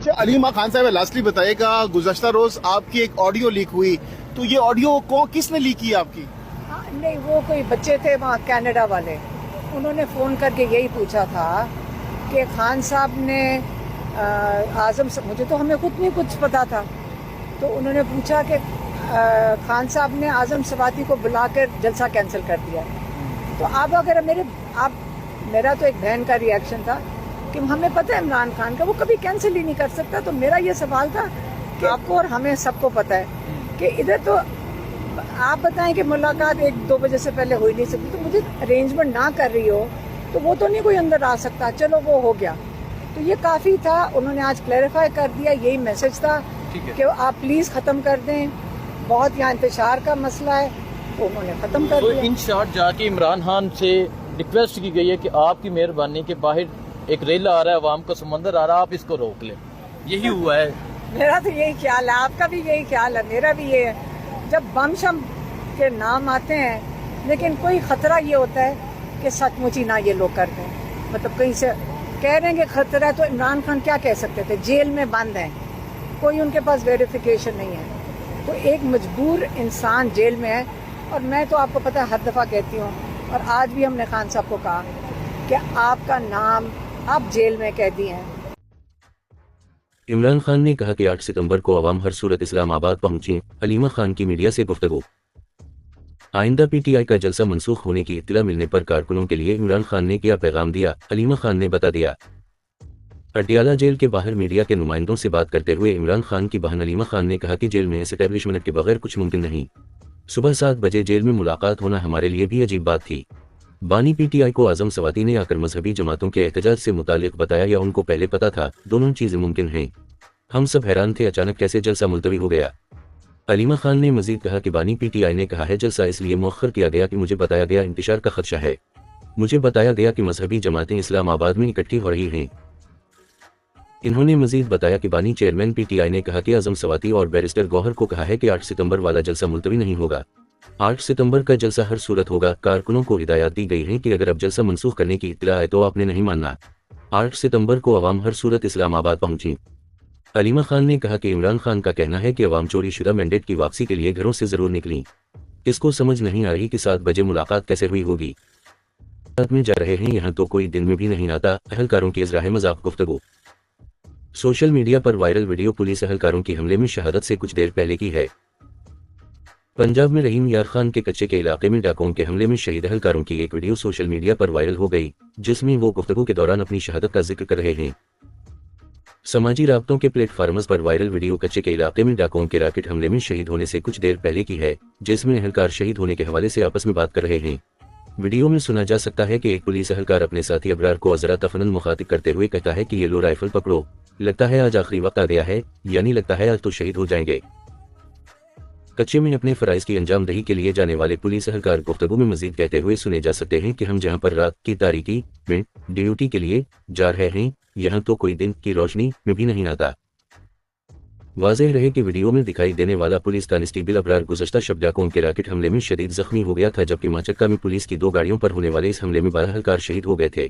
अच्छा अलीमा खान साहब, लास्टली बताइएगा, गुज़श्ता रोज आपकी एक ऑडियो लीक हुई, तो ये ऑडियो किसने लीक की आपकी? नहीं, वो कोई बच्चे थे वहाँ कनाडा वाले, उन्होंने फ़ोन करके यही पूछा था कि खान साहब ने आज़म, मुझे तो हमें खुद नहीं कुछ पता था, तो उन्होंने पूछा कि खान साहब ने आज़म सवाती को बुलाकर जलसा कैंसिल कर दिया। तो आप अगर मेरा तो एक बहन का रिएक्शन था कि हमें पता है इमरान खान का, वो कभी कैंसिल ही नहीं कर सकता। तो मेरा ये सवाल था कि आपको और हमें सबको पता है कि इधर तो आप बताएं कि मुलाकात 1-2 बजे से पहले हो ही नहीं सकती, तो मुझे अरेंजमेंट ना कर रही हो तो वो तो नहीं कोई अंदर आ सकता। चलो वो हो गया, तो ये काफ़ी था। उन्होंने आज क्लैरिफाई कर दिया, यही मैसेज था कि आप प्लीज़ ख़त्म कर दें, बहुत यहाँ इंतशार का मसला है, तो उन्होंने ख़त्म कर दिया। इन शॉर्ट जाके इमरान खान से रिक्वेस्ट की गई है कि आपकी मेहरबानी के बाहर एक रेला आ रहा है, अवाम का समंदर आ रहा है, आप इसको रोक लें। यही हुआ है। मेरा तो यही ख्याल है, आपका भी यही ख्याल है, मेरा भी ये है। जब बम शम के नाम आते हैं, लेकिन कोई ख़तरा ये होता है कि सचमुच ही ना ये लोग करते हैं। मतलब कहीं से कह रहे हैं कि खतरा है, तो इमरान खान क्या कह सकते थे? जेल में बंद हैं, कोई उनके पास वेरिफिकेशन नहीं है, तो एक मजबूर इंसान जेल में है। और मैं तो आपको पता है हर दफ़ा कहती हूँ, और आज भी हमने खान साहब को कहा कि आपका नाम आप जेल में कैदी हैं। इमरान खान ने कहा कि 8 सितंबर को अवाम हर सूरत इस्लामाबाद पहुंचे। हलीमा खान की मीडिया से गुफ्तगू। आइंदा पीटीआई का जलसा मनसूख होने की इत्तला मिलने पर कारकुनों के लिए इमरान खान ने क्या पैगाम दिया, हलीमा खान ने बता दिया। पटियाला जेल के बाहर मीडिया के नुमाइंदों से बात करते हुए इमरान खान की बहन हलीमा खान ने कहा कि जेल में एस्टैब्लिशमेंट के बगैर कुछ मुमकिन नहीं। सुबह 7 बजे जेल में मुलाकात होना हमारे लिए भी अजीब बात थी। बानी पीटीआई को आज़म सवाती ने आकर मजहबी जमातों के एहतजाज से मुतालिक बताया, या उनको पहले पता था? दोनों चीज़ें मुमकिन हैं। हम सब हैरान थे, अचानक कैसे जलसा मुलतवी हो गया। हलीमा खान ने मजीद कहा कि बानी पीटीआई ने कहा है जलसा इसलिए मौखर किया गया कि मुझे बताया गया इंतशार का खदशा है। मुझे बताया गया कि मजहबी जमातें इस्लामाबाद में इकट्ठी हो रही हैं। इन्होंने मजीद बताया कि बानी चेयरमैन पीटीआई ने कहा कि आज़म सवाती और बैरिस्टर गौहर को कहा है कि 8 सितंबर वाला जलसा मुलतवी नहीं होगा। 8 सितंबर का जलसा हर सूरत होगा। कारकुनों को हिदायत दी गई है कि अगर अब जलसा मनसूख करने की इत्तला आए तो आपने नहीं मानना। 8 सितंबर को अवाम हर सूरत इस्लामाबाद पहुंची। हलीमा खान ने कहा कि इमरान खान का कहना है कि अवाम चोरी शुदा मैंडेट की वापसी के लिए घरों से जरूर निकली। इसको समझ नहीं आ रही कि 7 बजे मुलाकात कैसे हुई होगी। साथ में जा रहे हैं, यहाँ तो कोई दिन में भी नहीं आता। अहलकारों की इज़राह मजाक गुफ्तगू। सोशल मीडिया पर वायरल वीडियो पुलिस अहलकारों की हमले में शहादत से कुछ देर पहले की है। पंजाब में रहीम यार खान के कच्चे के इलाके में डाकुओं के हमले में शहीद अहलकारों की एक वीडियो सोशल मीडिया पर वायरल हो गई, जिसमें वो गुफ्तगू के दौरान अपनी शहादत का जिक्र कर रहे हैं। समाजी राब्तों के प्लेटफार्म्स पर वायरल वीडियो कच्चे के इलाके में डाकुओं के रॉकेट हमले में शहीद होने से कुछ देर पहले की है, जिसमें अहलकार शहीद होने के हवाले से आपस में बात कर रहे हैं। वीडियो में सुना जा सकता है कि एक पुलिस अहलकार अपने साथी अबरार को अजरा तफनन मुखातिब करते हुए कहता है कि ये लो राइफल पकड़ो, लगता है आज आखिरी वक्त आ गया है, यानी लगता है आज तो शहीद हो जाएंगे। कच्चे में अपने फराइज की अंजामदही के लिए जाने वाले पुलिस अहलकार गुफ्तगू में मजीद कहते हुए सुने जा सकते हैं कि हम जहां पर रात की तारीकी में ड्यूटी के लिए जा रहे हैं, यहाँ तो कोई दिन की रोशनी में भी नहीं आता। वाज़ेह रहे कि वीडियो में दिखाई देने वाला पुलिस कांस्टेबल अबरार गुज़श्ता शब डाकुओं के रॉकेट हमले में शदीद जख्मी हो गया था, जबकि माचक्का में पुलिस की 2 गाड़ियों पर होने वाले इस हमले में 12 अहलकार शहीद हो गए थे।